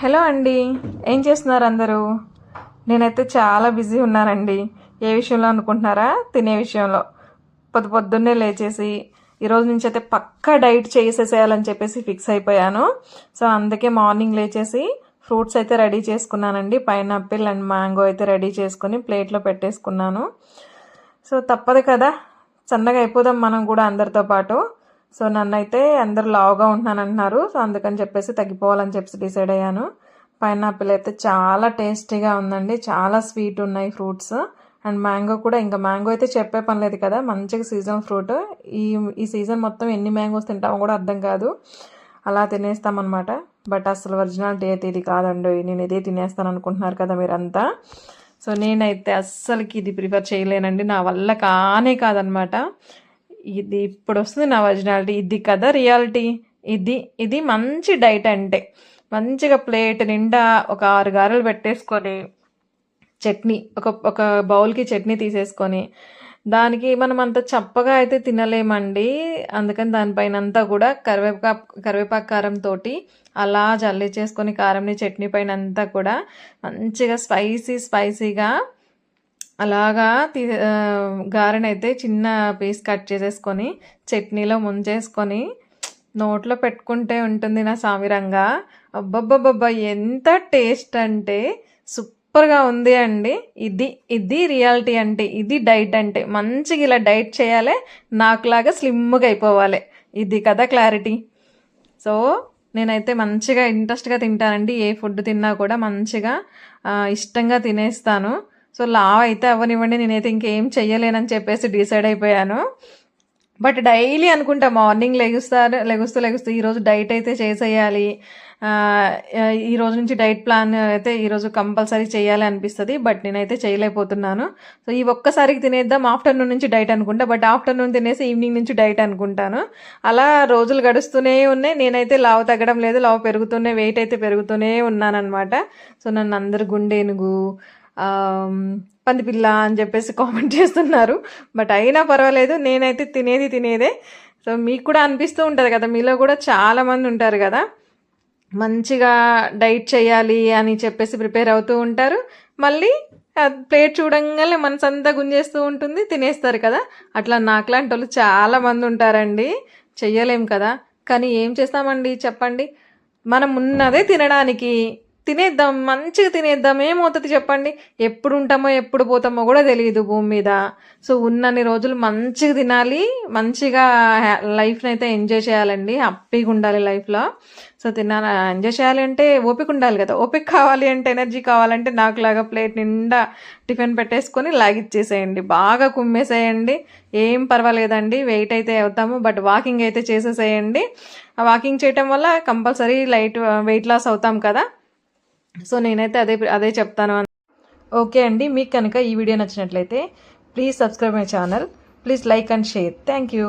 Hello అండి, ఏం చేస్తున్నారు అందరూ? నేనైతే చాలా బిజీ ఉన్నానండి. ఏ విషయంలో అనుకుంటున్నారా? తినే విషయంలో. పొద్దున్నే లేచేసి ఈరోజు నుంచి అయితే పక్కా డైట్ చేసేసేయాలని చెప్పేసి ఫిక్స్ అయిపోయాను. సో అందుకే మార్నింగ్ లేచేసి ఫ్రూట్స్ అయితే రెడీ చేసుకున్నానండి. పైనాపిల్ అండ్ మ్యాంగో అయితే రెడీ చేసుకుని ప్లేట్లో పెట్టేసుకున్నాను. సో తప్పదు కదా, సన్నగా అయిపోదాం మనం కూడా అందరితో పాటు. సో నన్నైతే అందరు లావుగా ఉంటున్నాను అంటున్నారు. సో అందుకని చెప్పేసి తగ్గిపోవాలని చెప్పేసి డిసైడ్ అయ్యాను. పైనాపిల్ అయితే చాలా టేస్టీగా ఉందండి, చాలా స్వీట్ ఉన్నాయి ఫ్రూట్స్. అండ్ మ్యాంగో కూడా, ఇంకా మ్యాంగో అయితే చెప్పే పని లేదు కదా, మంచిగా సీజన్ ఫ్రూట్. ఈ సీజన్ మొత్తం ఎన్ని మ్యాంగోస్ తింటామో కూడా అర్థం కాదు, అలా తినేస్తామన్నమాట. బట్ అసలు ఒరిజినాలిటీ అయితే ఇది కాదండి, నేను ఇదే తినేస్తాను అనుకుంటున్నారు కదా మీరంతా. సో నేనైతే అస్సలకి ఇది ప్రిఫర్ చేయలేనండి, నా వల్ల కానే కాదనమాట. ఇది ఇప్పుడు వస్తుంది నా ఒరిజినాలిటీ, ఇది కదా రియాలిటీ. ఇది మంచి డైట్ అంటే. మంచిగా ప్లేట్ నిండా ఒక 6 గారెలు పెట్టేసుకొని చట్నీ, ఒక బౌల్కి చట్నీ తీసేసుకొని, దానికి మనం అంత చప్పగా అయితే తినలేమండి. అందుకని దానిపైన అంతా కూడా కరివేపాకు కారంతో అలా జల్లిచేసుకొని కారంని చట్నీ పైన అంతా కూడా మంచిగా స్పైసీగా అలాగా గారెనైతే చిన్న పీస్ కట్ చేసేసుకొని చట్నీలో ముంచేసుకొని నోట్లో పెట్టుకుంటే ఉంటుంది నా సామిరంగా. అబ్బబ్బబ్బబ్బా, ఎంత టేస్ట్ అంటే సూపర్గా ఉంది అండి. ఇది రియాలిటీ అంటే, ఇది డైట్ అంటే. మంచిగా ఇలా డైట్ చేయాలి, నాకులాగా స్లిమ్గా అయిపోవాలి. ఇది కదా క్లారిటీ. సో నేనైతే మంచిగా ఇంట్రెస్ట్గా తింటానండి. ఏ ఫుడ్ తిన్నా కూడా మంచిగా ఇష్టంగా తినేస్తాను. సో లావ్ అయితే అవ్వనివ్వండి, నేనైతే ఇంకేం చెయ్యలేనని చెప్పేసి డిసైడ్ అయిపోయాను. బట్ డైలీ అనుకుంటా, మార్నింగ్ లెగుస్తూ ఈరోజు డైట్ అయితే చేసేయాలి, ఈ రోజు నుంచి డైట్ ప్లాన్ అయితే ఈరోజు కంపల్సరీ చేయాలి అనిపిస్తుంది. బట్ నేనైతే చేయలేకపోతున్నాను. సో ఈ ఒక్కసారికి తినేద్దాం, ఆఫ్టర్నూన్ నుంచి డైట్ అనుకుంటా. బట్ ఆఫ్టర్నూన్ తినేసి ఈవినింగ్ నుంచి డైట్ అనుకుంటాను. అలా రోజులు గడుస్తూనే ఉన్నాయి. నేనైతే లావు తగ్గడం లేదు, లావు పెరుగుతూనే, వెయిట్ అయితే పెరుగుతూనే ఉన్నానన్నమాట. సో నన్ను అందరు గుండెనుగు, పందిపిల్ల అని చెప్పేసి కామెంట్ చేస్తున్నారు. బట్ అయినా పర్వాలేదు, నేనైతే తినేదే. సో మీకు కూడా అనిపిస్తూ ఉంటుంది కదా, మీలో కూడా చాలామంది ఉంటారు కదా, మంచిగా డైట్ చేయాలి అని చెప్పేసి ప్రిపేర్ అవుతూ ఉంటారు. మళ్ళీ ప్లేట్ చూడంగానే మనసంతా గుంజేస్తూ ఉంటుంది, తినేస్తారు కదా. అట్లా నాకులాంటి వాళ్ళు చాలామంది ఉంటారండి. చెయ్యలేం కదా, కానీ ఏం చేస్తామండి చెప్పండి. మనం ఉన్నదే తినడానికి, తినేద్దాం, మంచిగా తినేద్దాం. ఏమవుతుంది చెప్పండి, ఎప్పుడు ఉంటామో ఎప్పుడు పోతామో కూడా తెలియదు భూమి మీద. సో ఉన్నన్ని రోజులు మంచిగా తినాలి, మంచిగా లైఫ్ని అయితే ఎంజాయ్ చేయాలండి, హ్యాపీగా ఉండాలి లైఫ్లో. సో ఎంజాయ్ చేయాలి అంటే ఓపిక ఉండాలి కదా. ఓపిక కావాలి అంటే, ఎనర్జీ కావాలంటే నాకులాగా ప్లేట్ నిండా టిఫిన్ పెట్టేసుకొని లాగిచ్చేసేయండి, బాగా కుమ్మేసేయండి. ఏం పర్వాలేదండి, వెయిట్ అయితే అవుతాము, బట్ వాకింగ్ అయితే చేసేసేయండి. వాకింగ్ చేయటం వల్ల కంపల్సరీ వెయిట్ లాస్ అవుతాం కదా. సో నేనైతే అదే చెప్తాను. ఓకే అండి, మీకు కనుక ఈ వీడియో నచ్చినట్లయితే please subscribe my channel, please like and share. Thank you.